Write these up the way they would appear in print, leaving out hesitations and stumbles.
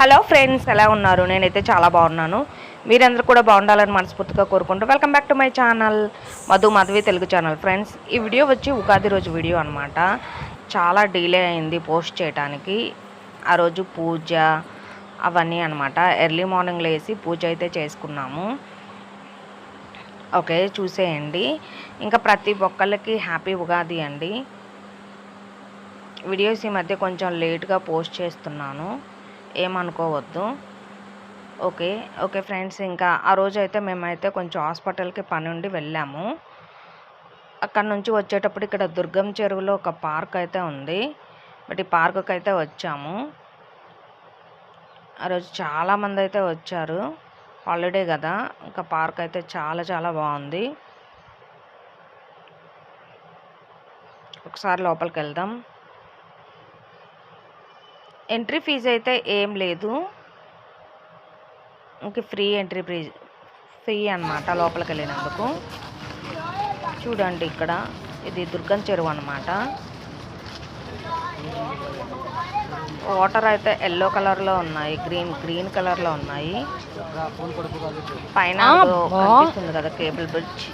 Hello friends, ఎలా ఉన్నారు? నేనైతే చాలా బాగున్నాను. మీరందరూ కూడా బాగుండాలని మనస్ఫూర్తిగా కోరుకుంటూ welcome back to my channel Madhavi Telugu channel. Friends, ఈ వీడియో వచ్చి ఉగాది రోజు వీడియో అనమాట. చాలా డిలే అయింది పోస్ట్ చేయడానికి. ఆ రోజు పూజ అవన్నీ అనమాట. ఎర్లీ మార్నింగ్ లేసి పూజ అయితే చేసుకున్నాము. ఓకే, చూసేయండి. ఇంకా ప్రతి ఒక్కళ్ళకి హ్యాపీ ఉగాది అండి. వీడియోస్ ఈ మధ్య కొంచెం లేట్గా పోస్ట్ చేస్తున్నాను, ఏమనుకోవద్దు. ఓకే ఓకే ఫ్రెండ్స్, ఇంకా ఆ రోజు అయితే మేమైతే కొంచెం హాస్పిటల్కి పని ఉండి వెళ్ళాము. అక్కడ నుంచి వచ్చేటప్పుడు ఇక్కడ దుర్గం చెరువులో ఒక పార్క్ అయితే ఉంది. బట్ ఈ పార్కుకి అయితే వచ్చాము. ఆ రోజు చాలామంది అయితే వచ్చారు, హాలిడే కదా. ఇంకా పార్క్ అయితే చాలా చాలా బాగుంది. ఒకసారి లోపలికి వెళ్దాం. ఎంట్రీ ఫీజు అయితే ఏం లేదు, ఇంక ఫ్రీ ఎంట్రీ ఫ్రీ అన్నమాట లోపలికి వెళ్ళినందుకు. చూడండి, ఇక్కడ ఇది దుర్గం చెరువు అన్నమాట. వాటర్ అయితే ఎల్లో కలర్లో ఉన్నాయి, గ్రీన్ కలర్లో ఉన్నాయి. పైన కనిపిస్తుంది కదా కేబుల్ బ్రిడ్జ్,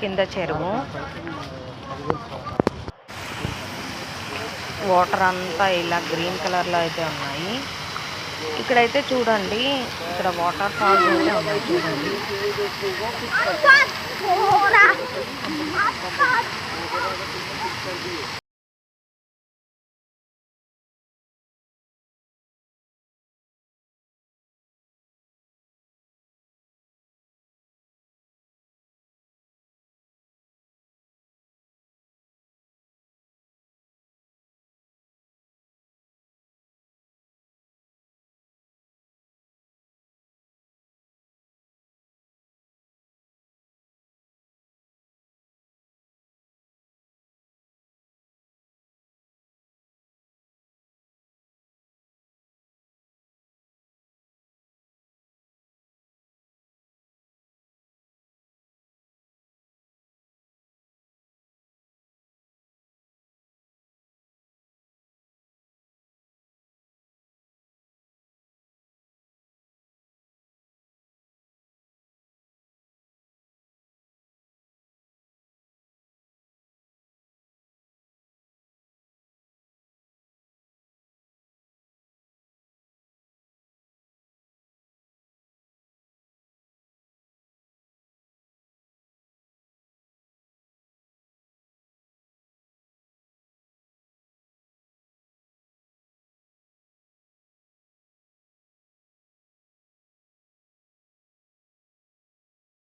కింద చెరువు. వాటర్ అంతా ఇలా గ్రీన్ కలర్లో అయితే ఉన్నాయి. ఇక్కడైతే చూడండి, ఇక్కడ వాటర్ ఫాల్స్ అయితే ఉన్నాయి చూడండి.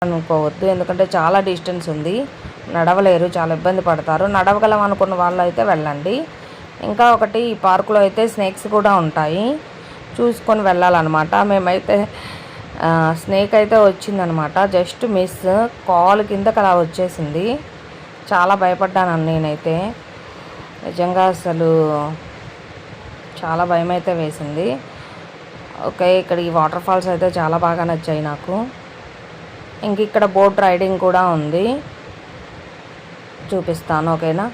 అనుకోవద్దు, ఎందుకంటే చాలా డిస్టెన్స్ ఉంది, నడవలేరు, చాలా ఇబ్బంది పడతారు. నడవగలం అనుకున్న వాళ్ళు అయితే వెళ్ళండి. ఇంకా ఒకటి, ఈ పార్కులో అయితే స్నేక్స్ కూడా ఉంటాయి, చూసుకొని వెళ్ళాలన్నమాట. మేమైతే స్నేక్ అయితే వచ్చిందనమాట, జస్ట్ మిస్, కాలు కిందకి అలా వచ్చేసింది. చాలా భయపడ్డాను నేనైతే, నిజంగా అసలు చాలా భయం అయితే వేసింది. ఓకే, ఇక్కడ ఈ వాటర్ ఫాల్స్ అయితే చాలా బాగా నచ్చాయి నాకు. ఇంక ఇక్కడ బోట్ రైడింగ్ కూడా ఉంది, చూపిస్తాను. ఓకేనా,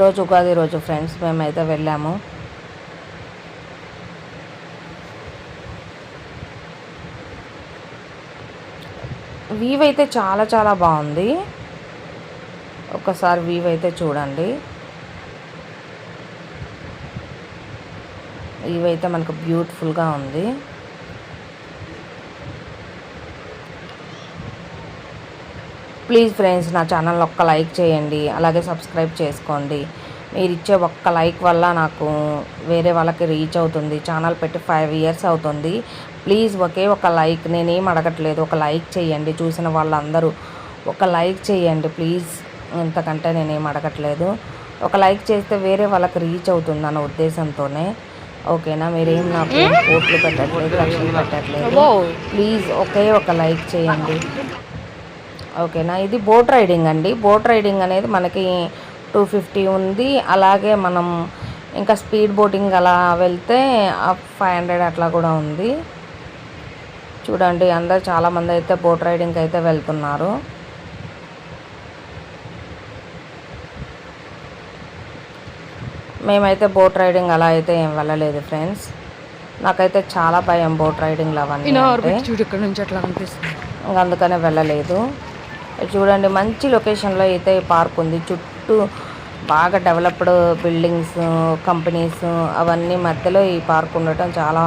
రోజు ఉగాది రోజు ఫ్రెండ్స్ మేమైతే వెళ్ళాము. వ్యూ అయితే చాలా చాలా బాగుంది. ఒకసారి వ్యూ అయితే చూడండి. వ్యూ అయితే మనకు బ్యూటిఫుల్గా ఉంది. ప్లీజ్ ఫ్రెండ్స్, నా ఛానల్ ఒక్క లైక్ చేయండి, అలాగే సబ్స్క్రైబ్ చేసుకోండి. మీరు ఇచ్చే ఒక్క లైక్ వల్ల నాకు వేరే వాళ్ళకి రీచ్ అవుతుంది. ఛానల్ పెట్టి 5 years అవుతుంది. ప్లీజ్ ఒకే ఒక లైక్, నేనేం అడగట్లేదు, ఒక లైక్ చేయండి. చూసిన వాళ్ళందరూ ఒక లైక్ చేయండి ప్లీజ్, ఇంతకంటే నేనేం అడగట్లేదు. ఒక లైక్ చేస్తే వేరే వాళ్ళకి రీచ్ అవుతుంది అన్న ఉద్దేశంతోనే. ఓకేనా, మీరేం నాకు ఓట్లు పెట్టట్లేదు, లక్షలు పెట్టట్లేదు. ప్లీజ్ ఒకే ఒక లైక్ చేయండి. ఓకేనా, ఇది బోట్ రైడింగ్ అండి. బోట్ రైడింగ్ అనేది మనకి 250 ఉంది. అలాగే మనం ఇంకా స్పీడ్ బోటింగ్ అలా వెళ్తే 500 అట్లా కూడా ఉంది. చూడండి, అందరు చాలామంది అయితే బోట్ రైడింగ్కి అయితే వెళ్తున్నారు. మేమైతే బోట్ రైడింగ్ అలా అయితే ఏం వెళ్ళలేదు ఫ్రెండ్స్. నాకైతే చాలా భయం బోట్ రైడింగ్లు అవన్నీ ఇక్కడ నుంచి అట్లా కనిపిస్తుంది, ఇంకా అందుకనే వెళ్ళలేదు. చూడండి మంచి లొకేషన్లో అయితే ఈ పార్క్ ఉంది. చుట్టూ బాగా డెవలప్డ్ బిల్డింగ్స్, కంపెనీస్ అవన్నీ మధ్యలో ఈ పార్క్ ఉండటం చాలా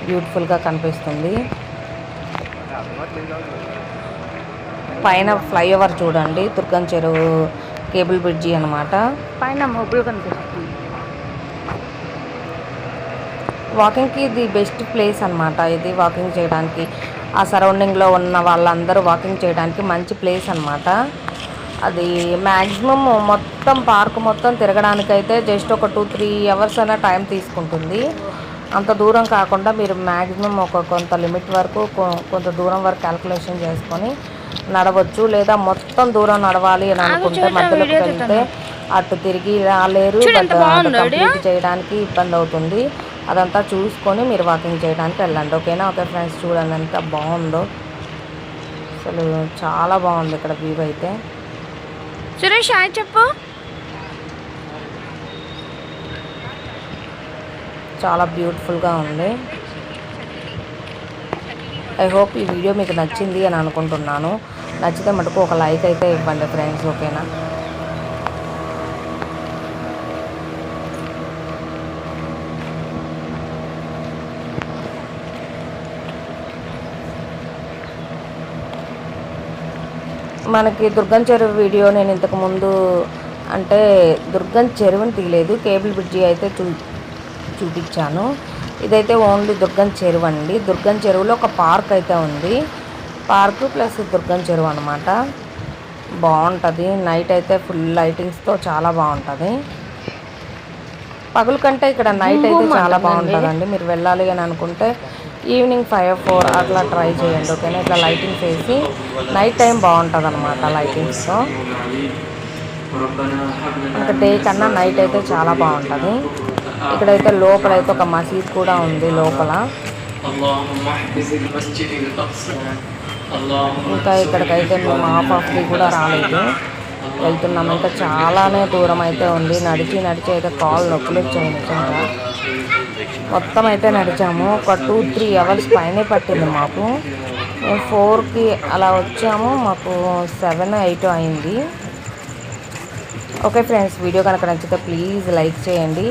బ్యూటిఫుల్గా కనిపిస్తుంది. పైన ఫ్లైఓవర్ చూడండి, దుర్గం చెరువు కేబుల్ బ్రిడ్జి అనమాట. పైన మబ్బులు కనిపిస్తుంది. వాకింగ్కి ఇది బెస్ట్ ప్లేస్ అనమాట. ఇది వాకింగ్ చేయడానికి, ఆ సరౌండింగ్లో ఉన్న వాళ్ళందరూ వాకింగ్ చేయడానికి మంచి ప్లేస్ అనమాట. అది మ్యాక్సిమం మొత్తం పార్క్ మొత్తం తిరగడానికైతే జస్ట్ ఒక 2-3 అవర్స్ అయినా టైం తీసుకుంటుంది. అంత దూరం కాకుండా మీరు మ్యాక్సిమం ఒక కొంత లిమిట్ వరకు కొంత దూరం వరకు క్యాల్కులేషన్ చేసుకొని నడవచ్చు. లేదా మొత్తం దూరం నడవాలి అని అనుకుంటే మధ్యలోకి వెళ్తే అటు తిరిగి రాలేరు, కంప్లీట్ చేయడానికి ఇబ్బంది అవుతుంది. అదంతా చూసుకొని మీరు వాకింగ్ చేయడానికి వెళ్ళండి, ఓకేనా? ఓకే ఫ్రెండ్స్, చూడండి ఎంత బాగుందో, అసలు చాలా బాగుంది ఇక్కడ వ్యూ అయితే. సురేష్ హాయ్ చెప్పు. చాలా బ్యూటిఫుల్గా ఉంది. ఐ హోప్ ఈ వీడియో మీకు నచ్చింది అని అనుకుంటున్నాను. నచ్చితే మటుకు ఒక లైక్ అయితే ఇవ్వండి ఫ్రెండ్స్, ఓకేనా? మనకి దుర్గం చెరువు వీడియో నేను ఇంతకుముందు అంటే దుర్గం చెరువుని తీయలేదు, కేబుల్ బ్రిడ్జి అయితే చూపించాను. ఇదైతే ఓన్లీ దుర్గం చెరువు అండి. దుర్గం చెరువులో ఒక పార్క్ అయితే ఉంది. పార్క్ ప్లస్ దుర్గం చెరువు అనమాట. బాగుంటుంది. నైట్ అయితే ఫుల్ లైటింగ్స్తో చాలా బాగుంటుంది. పగులు కంటే ఇక్కడ నైట్ అయితే చాలా బాగుంటుందండి. మీరు వెళ్ళాలి అని అనుకుంటే ఈవినింగ్ 5-4 అట్లా ట్రై చేయండి, ఓకేనా? ఇట్లా లైటింగ్స్ వేసి నైట్ టైం బాగుంటుంది అనమాట లైటింగ్స్తో. ఇంకా డే కన్నా నైట్ అయితే చాలా బాగుంటుంది. ఇక్కడైతే లోపలైతే ఒక మసీద్ కూడా ఉంది లోపల. ఇంకా ఇక్కడికైతే మేము హాఫ్ డే కూడా రాలేదు, వెళ్తున్నాం. ఇంకా చాలానే దూరం అయితే ఉంది. నడిచి అయితే కాళ్ళు నొప్పులు వచ్చాయి నిజంగా. మొత్తం అయితే నడిచాము, ఒక 2-3 అవర్స్ పైనే పట్టింది మాకు. మేము 4కి అలా వచ్చాము, మాకు 7-8 అయింది. ఓకే ఫ్రెండ్స్, వీడియో కనుక నచ్చితే ప్లీజ్ లైక్ చేయండి,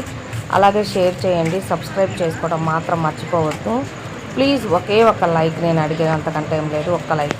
అలాగే షేర్ చేయండి, సబ్స్క్రైబ్ చేసుకోవడం మాత్రం మర్చిపోవద్దు ప్లీజ్. ఒకే ఒక లైక్ నేను అడిగేది, అంతకంటే ఏం లేదు, ఒక్క లైక్.